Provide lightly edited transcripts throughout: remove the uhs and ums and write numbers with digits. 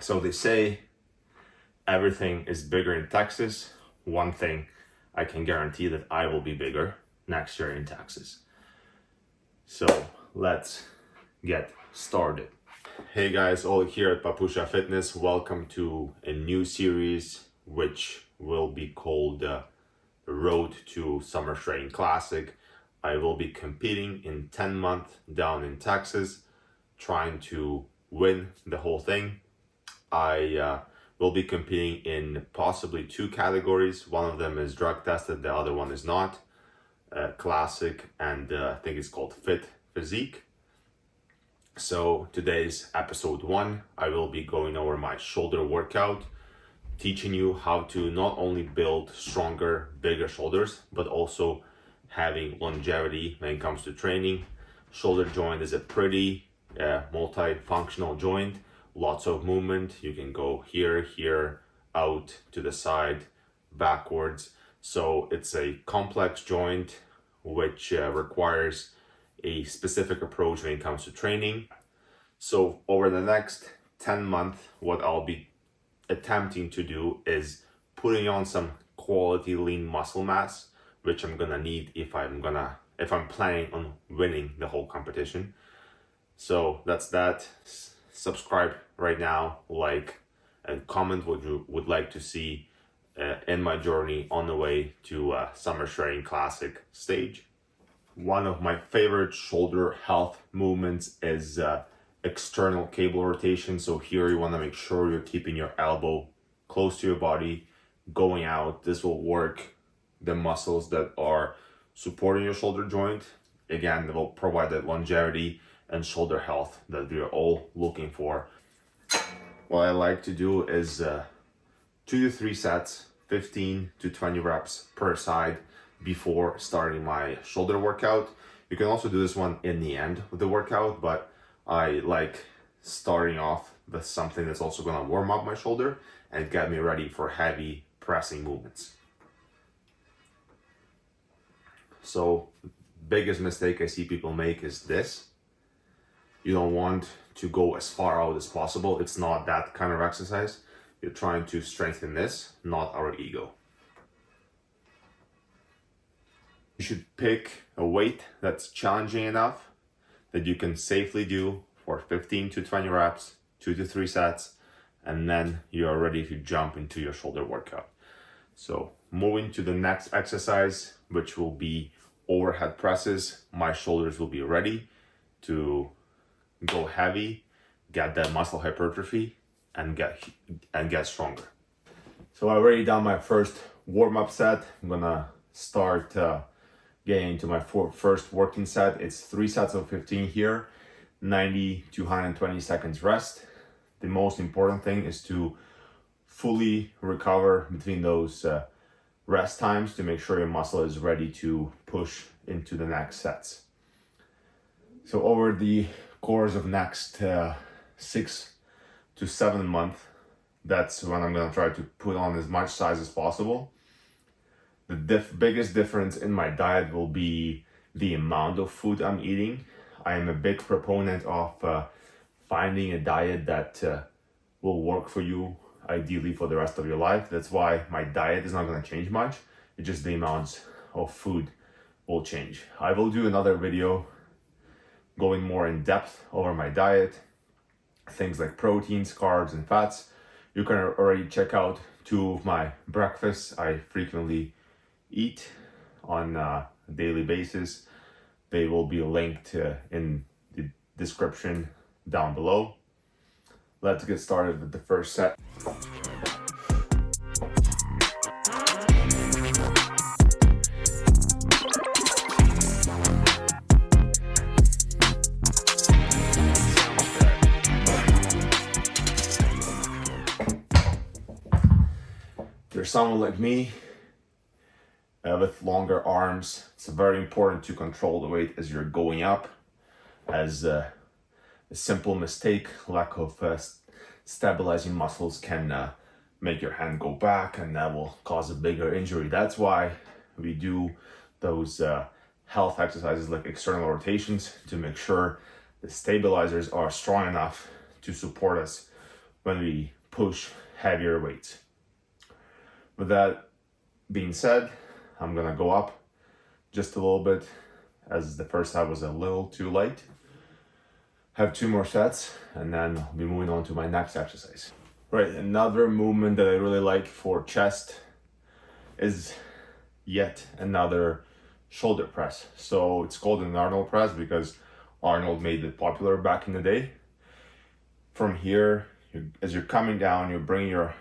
So they say everything is bigger in Texas. One thing I can guarantee that I will be bigger next year in Texas. So let's get started. Hey guys, all here at Papusha Fitness. Welcome to a new series which will be called the Road to Summer Shredding Classic. I will be competing in 10 months down in Texas, trying to win the whole thing. I will be competing in possibly 2 categories. One of them is drug tested, the other one is not. Classic and I think it's called Fit Physique. So today's episode 1, I will be going over my shoulder workout, teaching you how to not only build stronger, bigger shoulders, but also having longevity when it comes to training. Shoulder joint is a pretty multifunctional joint, lots of movement. You can go here, out, to the side, backwards. So it's a complex joint which requires a specific approach when it comes to training. So over the next 10 months, what I'll be attempting to do is putting on some quality lean muscle mass, which I'm gonna need if I'm planning on winning the whole competition. So that's that. Subscribe right now, like, and comment what you would like to see in my journey on the way to Summer Shredding Classic stage. One of my favorite shoulder health movements is external cable rotation. So here you want to make sure you're keeping your elbow close to your body, going out. This will work the muscles that are supporting your shoulder joint. Again, it will provide that longevity and shoulder health that we are all looking for. What I like to do is 2 to 3 sets, 15 to 20 reps per side before starting my shoulder workout. You can also do this one in the end of the workout, but I like starting off with something that's also going to warm up my shoulder and get me ready for heavy pressing movements. So biggest mistake I see people make is this. You don't want to go as far out as possible. It's not that kind of exercise. You're trying to strengthen this, not our ego. You should pick a weight that's challenging enough that you can safely do for 15 to 20 reps, 2 to 3 sets, and then you are ready to jump into your shoulder workout. So moving to the next exercise, which will be overhead presses. My shoulders will be ready to go heavy, get that muscle hypertrophy, and get stronger. So I already done my first warm-up set. I'm gonna start getting into my first working set. It's 3 sets of 15 here, 90 to 120 seconds rest. The most important thing is to fully recover between those rest times to make sure your muscle is ready to push into the next sets. So over the course of next 6 to 7 months, that's when I'm gonna try to put on as much size as possible. The biggest difference in my diet will be the amount of food I'm eating. I am a big proponent of finding a diet that will work for you, ideally for the rest of your life. That's why my diet is not going to change much. It's just the amounts of food will change. I will do another video going more in depth over my diet, things like proteins, carbs, and fats. You can already check out 2 of my breakfasts I frequently eat on a daily basis. They will be linked in the description down below. Let's get started with the first set. If you're someone like me with longer arms, it's very important to control the weight as you're going up, as a simple mistake, lack of stabilizing muscles can make your hand go back, and that will cause a bigger injury. That's why we do those health exercises like external rotations, to make sure the stabilizers are strong enough to support us when we push heavier weights. With that being said, I'm gonna go up just a little bit, as the first set was a little too light. Have 2 more sets, and then I'll be moving on to my next exercise. Right, another movement that I really like for chest is yet another shoulder press. So it's called an Arnold press because Arnold made it popular back in the day. From here, as you're coming down, you bring your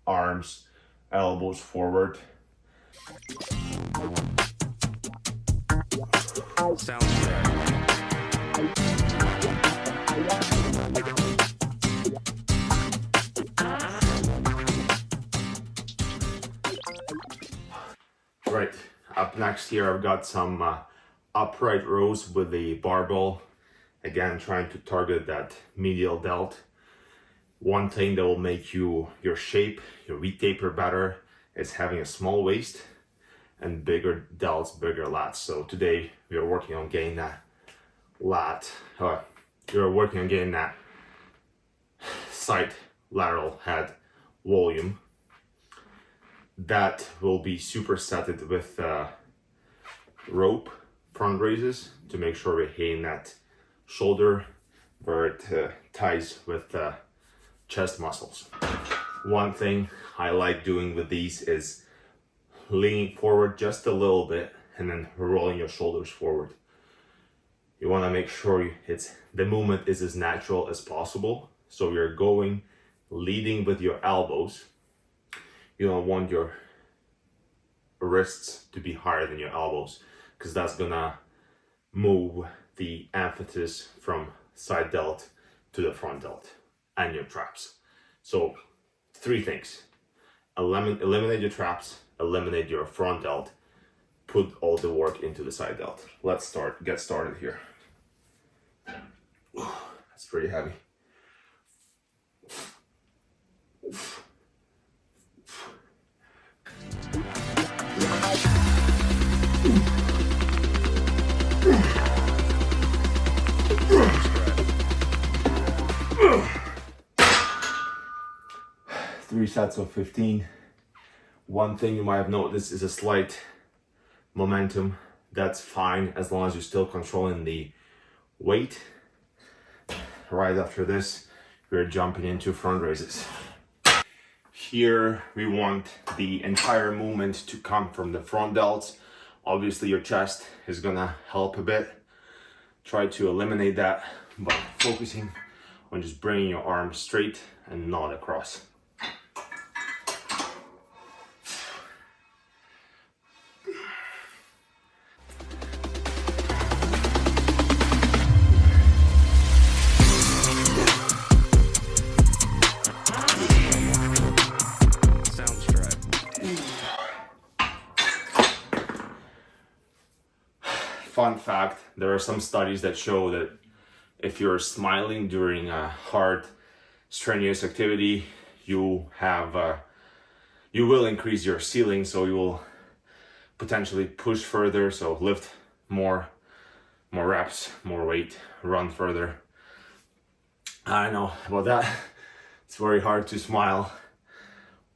arms, elbows forward. Sounds good. Right, up next here I've got some upright rows with the barbell. Again, trying to target that medial delt. One thing that will make your shape, your V taper better is having a small waist and bigger delts, bigger lats. So today we are working on getting that you're working on getting that side lateral head volume. That will be supersetted with rope front raises to make sure we're hitting that shoulder where it ties with chest muscles. One thing I like doing with these is leaning forward just a little bit and then rolling your shoulders forward. You want to make sure the movement is as natural as possible. So you're leading with your elbows. You don't want your wrists to be higher than your elbows because that's gonna move the emphasis from side delt to the front delt and your traps. So 3 things: eliminate your traps, eliminate your front delt, put all the work into the side delt. Let's get started here. That's pretty heavy. Three sets of 15. One thing you might have noticed is a slight momentum. That's fine as long as you're still controlling the weight. Right after this, we're jumping into front raises. Here we want the entire movement to come from the front delts. Obviously your chest is gonna help a bit. Try to eliminate that by focusing on just bringing your arms straight and not across. Fun fact, there are some studies that show that if you're smiling during a hard, strenuous activity, you will increase your ceiling, so you will potentially push further, so lift more reps, more weight, run further. I don't know about that. It's very hard to smile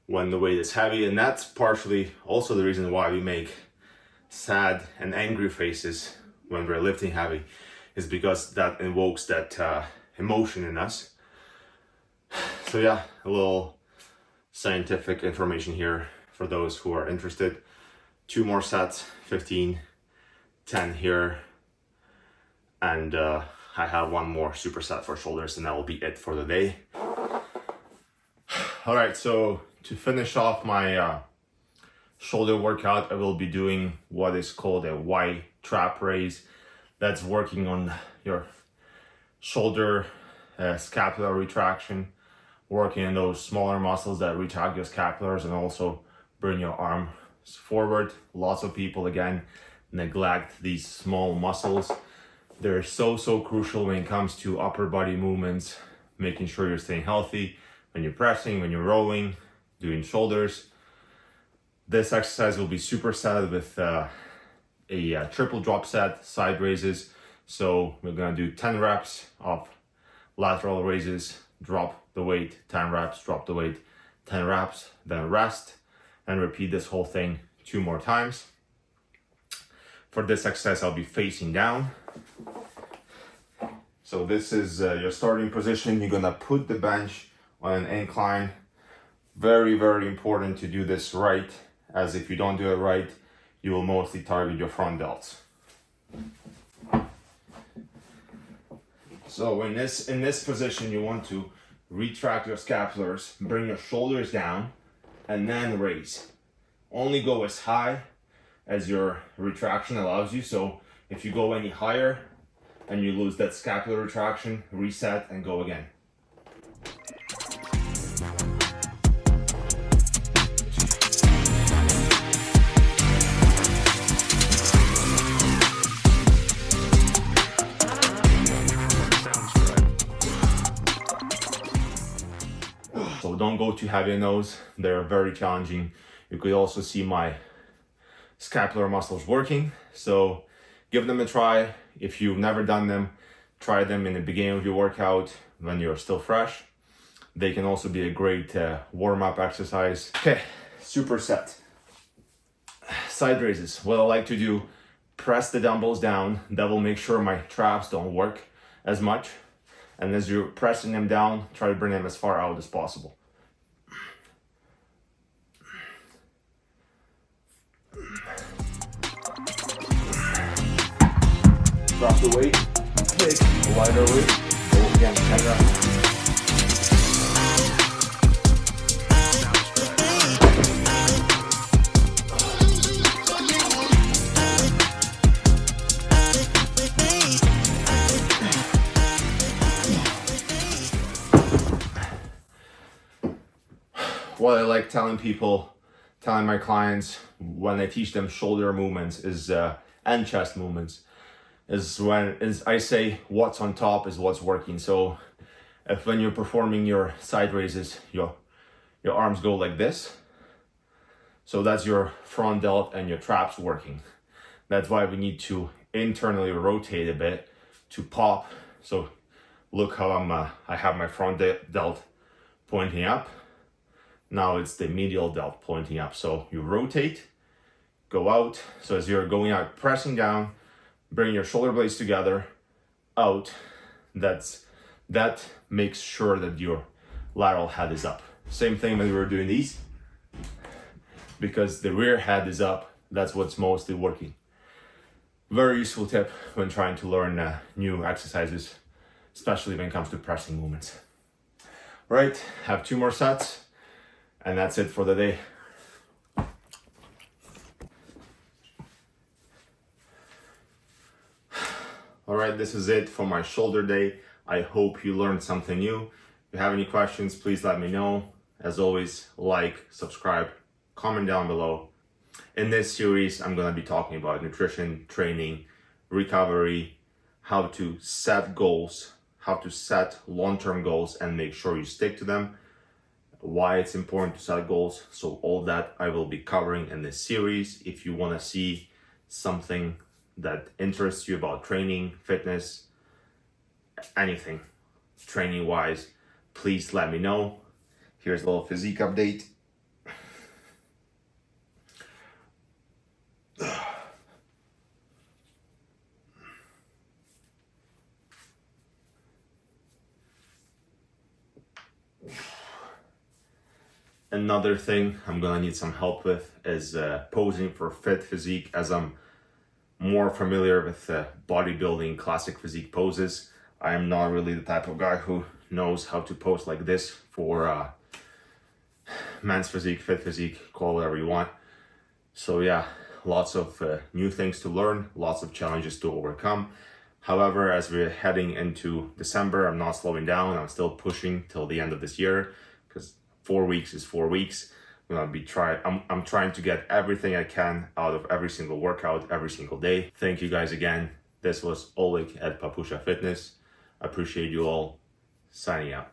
when the weight is heavy, and that's partially also the reason why we make sad and angry faces when we're lifting heavy, is because that invokes that emotion in us. So yeah, a little scientific information here for those who are interested. 2 more sets, 15, 10 here, and I have 1 more superset for shoulders, and that will be it for the day. All right, so to finish off my shoulder workout, I will be doing what is called a Y trap raise. That's working on your shoulder scapular retraction, working on those smaller muscles that retract your scapulars and also bring your arms forward. Lots of people, again, neglect these small muscles. They're so crucial when it comes to upper body movements, making sure you're staying healthy when you're pressing, when you're rowing, doing shoulders. This exercise will be supersetted with a triple drop set, side raises. So we're gonna do 10 reps of lateral raises, drop the weight, 10 reps, drop the weight, 10 reps, then rest, and repeat this whole thing 2 more times. For this exercise, I'll be facing down. So this is your starting position. You're gonna put the bench on an incline. Very, very important to do this right, as if you don't do it right, you will mostly target your front delts. So in this position, you want to retract your scapulars, bring your shoulders down, and then raise. Only go as high as your retraction allows you. So if you go any higher and you lose that scapular retraction, reset and go again. So don't go too heavy on those. They're very challenging. You could also see my scapular muscles working. So give them a try. If you've never done them, try them in the beginning of your workout when you're still fresh. They can also be a great warm-up exercise. Okay, superset. Side raises. What I like to do, press the dumbbells down. That will make sure my traps don't work as much. And as you're pressing them down, try to bring them as far out as possible. Drop the weight, take a lighter weight, go again, 10 reps. What I like telling my clients when I teach them shoulder movements is and chest movements is I say what's on top is what's working. So if when you're performing your side raises, your arms go like this, so that's your front delt and your traps working. That's why we need to internally rotate a bit to pop. So look how I have my front delt pointing up. Now it's the medial delt pointing up. So you rotate, go out. So as you're going out, pressing down, bring your shoulder blades together, out. That makes sure that your lateral head is up. Same thing when we were doing these, because the rear head is up. That's what's mostly working. Very useful tip when trying to learn new exercises, especially when it comes to pressing movements. All right, have 2 more sets. And that's it for the day. All right, this is it for my shoulder day. I hope you learned something new. If you have any questions, please let me know. As always, like, subscribe, comment down below. In this series, I'm gonna be talking about nutrition, training, recovery, how to set goals, how to set long-term goals and make sure you stick to them, why it's important to set goals. So all that I will be covering in this series. If you want to see something that interests you about training, fitness, anything training wise, please let me know. Here's a little physique update. Another thing I'm gonna need some help with is posing for fit physique, as I'm more familiar with bodybuilding classic physique poses. I am not really the type of guy who knows how to pose like this for men's physique, fit physique, call it whatever you want. So yeah, lots of new things to learn, lots of challenges to overcome. However, as we're heading into December, I'm not slowing down. I'm still pushing till the end of this year, because 4 weeks is 4 weeks. I'm trying to get everything I can out of every single workout, every single day. Thank you guys again. This was Oleg at Papusha Fitness. I appreciate you all. Signing out.